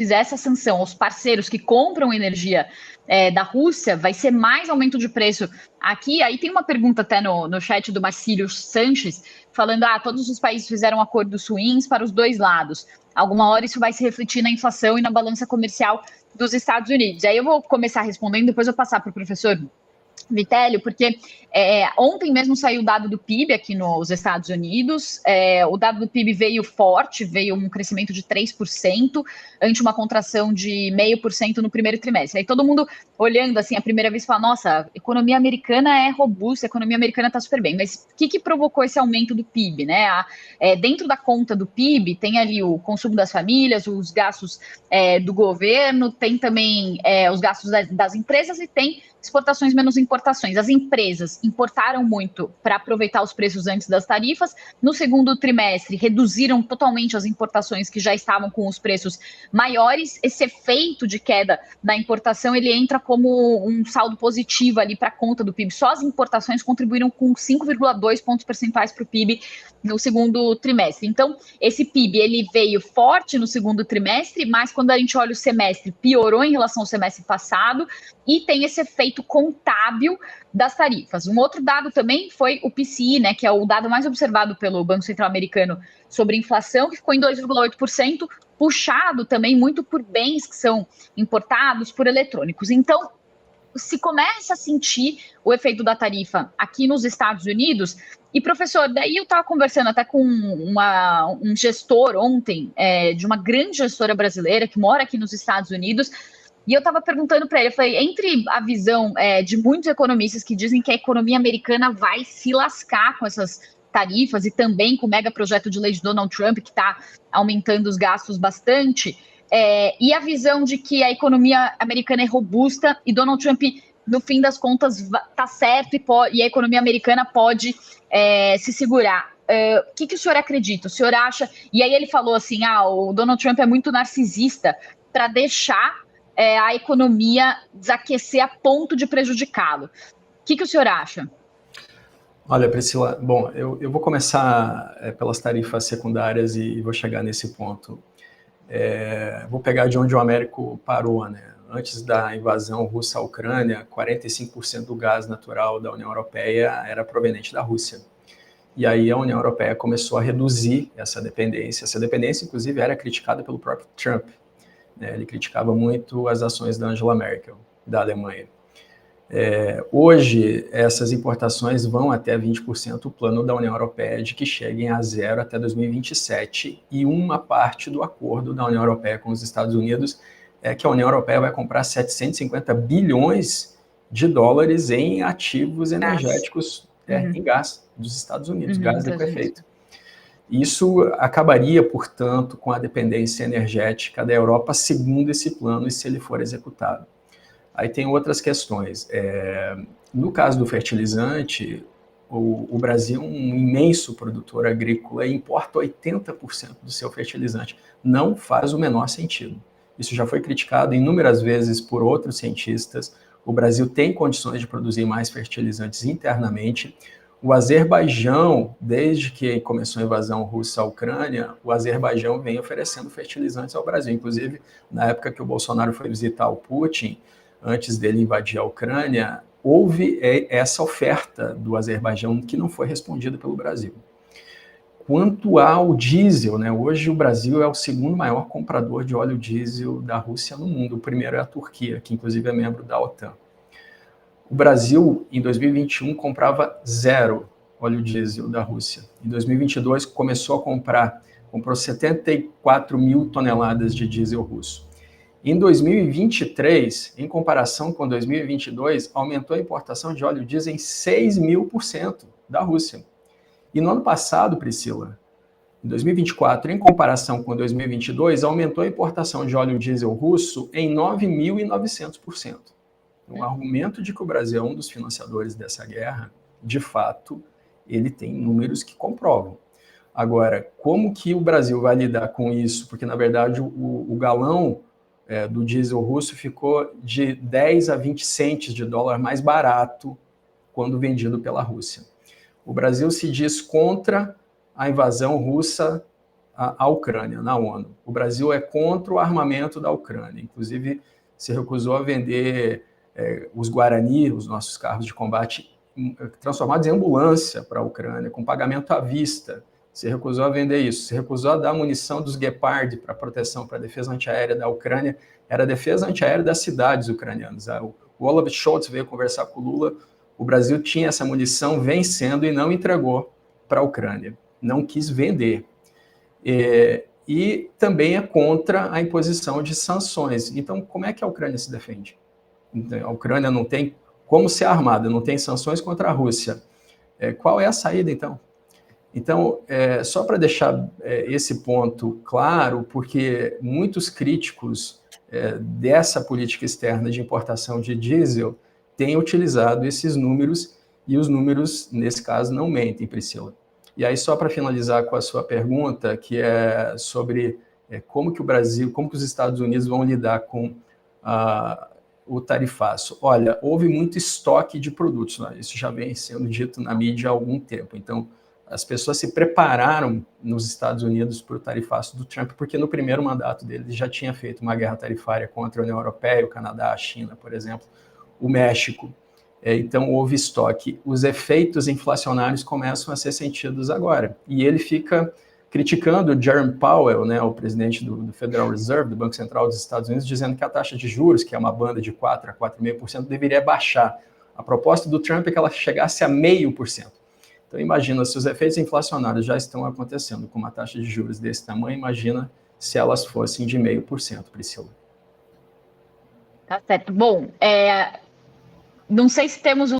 fizer essa sanção aos parceiros que compram energia da Rússia, vai ser mais aumento de preço aqui. Aí tem uma pergunta até no chat do Marcílio Sanches, falando, todos os países fizeram acordos ruins para os dois lados. Alguma hora isso vai se refletir na inflação e na balança comercial dos Estados Unidos. Aí eu vou começar respondendo, depois eu vou passar para o professor Vitélio, porque ontem mesmo saiu o dado do PIB aqui nos Estados Unidos. O dado do PIB veio forte, veio um crescimento de 3%, ante uma contração de 0,5% no primeiro trimestre. Aí todo mundo olhando assim a primeira vez fala, nossa, a economia americana é robusta, a economia americana está super bem. Mas o que provocou esse aumento do PIB, né? Dentro da conta do PIB tem ali o consumo das famílias, os gastos do governo, tem também os gastos das empresas e tem exportações menos importações. As empresas importaram muito para aproveitar os preços antes das tarifas. No segundo trimestre, reduziram totalmente as importações que já estavam com os preços maiores. Esse efeito de queda da importação, ele entra como um saldo positivo ali para a conta do PIB. Só as importações contribuíram com 5,2 pontos percentuais para o PIB no segundo trimestre. Então, esse PIB, ele veio forte no segundo trimestre, mas quando a gente olha o semestre, piorou em relação ao semestre passado, e tem esse efeito contábil das tarifas. Um outro dado também foi o PCI, né, que é o dado mais observado pelo Banco Central Americano sobre inflação, que ficou em 2,8%, puxado também muito por bens que são importados, por eletrônicos. Então, se começa a sentir o efeito da tarifa aqui nos Estados Unidos. E, professor, daí eu estava conversando até com um gestor ontem, de uma grande gestora brasileira que mora aqui nos Estados Unidos, e eu estava perguntando para ele, eu falei, entre a visão de muitos economistas que dizem que a economia americana vai se lascar com essas tarifas e também com o mega projeto de lei de Donald Trump, que está aumentando os gastos bastante, e a visão de que a economia americana é robusta e Donald Trump, no fim das contas, está certo e a economia americana pode se segurar. O que o senhor acredita? O senhor acha... E aí ele falou assim, o Donald Trump é muito narcisista para deixar a economia desaquecer a ponto de prejudicá-lo. O que o senhor acha? Olha, Priscila, bom, eu vou começar pelas tarifas secundárias e vou chegar nesse ponto. Vou pegar de onde o Américo parou, né? Antes da invasão russa à Ucrânia, 45% do gás natural da União Europeia era proveniente da Rússia. E aí a União Europeia começou a reduzir essa dependência. Essa dependência, inclusive, era criticada pelo próprio Trump. Ele criticava muito as ações da Angela Merkel, da Alemanha. Hoje, essas importações vão até 20%, o plano da União Europeia é de que cheguem a zero até 2027, e uma parte do acordo da União Europeia com os Estados Unidos é que a União Europeia vai comprar 750 bilhões de dólares em ativos energéticos, em gás dos Estados Unidos, gás liquefeito. Isso acabaria, portanto, com a dependência energética da Europa, segundo esse plano, e se ele for executado. Aí tem outras questões. No caso do fertilizante, o Brasil é um imenso produtor agrícola e importa 80% do seu fertilizante. Não faz o menor sentido. Isso já foi criticado inúmeras vezes por outros cientistas. O Brasil tem condições de produzir mais fertilizantes internamente. O Azerbaijão, desde que começou a invasão russa à Ucrânia, o Azerbaijão vem oferecendo fertilizantes ao Brasil. Inclusive, na época que o Bolsonaro foi visitar o Putin, antes dele invadir a Ucrânia, houve essa oferta do Azerbaijão que não foi respondida pelo Brasil. Quanto ao diesel, né, hoje o Brasil é o segundo maior comprador de óleo diesel da Rússia no mundo. O primeiro é a Turquia, que inclusive é membro da OTAN. O Brasil, em 2021, comprava zero óleo diesel da Rússia. Em 2022, comprou 74 mil toneladas de diesel russo. Em 2023, em comparação com 2022, aumentou a importação de óleo diesel em 6.000% da Rússia. E no ano passado, Priscila, em 2024, em comparação com 2022, aumentou a importação de óleo diesel russo em 9.900%. O argumento de que o Brasil é um dos financiadores dessa guerra, de fato, ele tem números que comprovam. Agora, como que o Brasil vai lidar com isso? Porque, na verdade, o galão do diesel russo ficou de 10 a 20 centes de dólar mais barato quando vendido pela Rússia. O Brasil se diz contra a invasão russa a Ucrânia na ONU. O Brasil é contra o armamento da Ucrânia, inclusive se recusou a vender os Guarani, os nossos carros de combate, transformados em ambulância para a Ucrânia, com pagamento à vista. Se recusou a vender isso, se recusou a dar munição dos Gepard para proteção, para a defesa antiaérea da Ucrânia, era a defesa antiaérea das cidades ucranianas. O Olaf Scholz veio conversar com o Lula, o Brasil tinha essa munição vencendo e não entregou para a Ucrânia, não quis vender. E também é contra a imposição de sanções. Então, como é que a Ucrânia se defende? A Ucrânia não tem como ser armada, não tem sanções contra a Rússia. Qual é a saída, então? Então, só para deixar esse ponto claro, porque muitos críticos dessa política externa de importação de diesel têm utilizado esses números, e os números, nesse caso, não mentem, Priscila. E aí, só para finalizar com a sua pergunta, que é sobre como que o Brasil, como que os Estados Unidos vão lidar com o tarifaço. Olha, houve muito estoque de produtos, né? Isso já vem sendo dito na mídia há algum tempo. Então, as pessoas se prepararam nos Estados Unidos para o tarifaço do Trump, porque no primeiro mandato dele já tinha feito uma guerra tarifária contra a União Europeia, o Canadá, a China, por exemplo, o México. Então, houve estoque. Os efeitos inflacionários começam a ser sentidos agora. E ele fica criticando o Jerome Powell, né, o presidente do Federal Reserve, do Banco Central dos Estados Unidos, dizendo que a taxa de juros, que é uma banda de 4% a 4,5%, deveria baixar. A proposta do Trump é que ela chegasse a 0,5%. Então, imagina, se os efeitos inflacionários já estão acontecendo com uma taxa de juros desse tamanho, imagina se elas fossem de 0,5%, Priscila. Tá certo. Bom, não sei se temos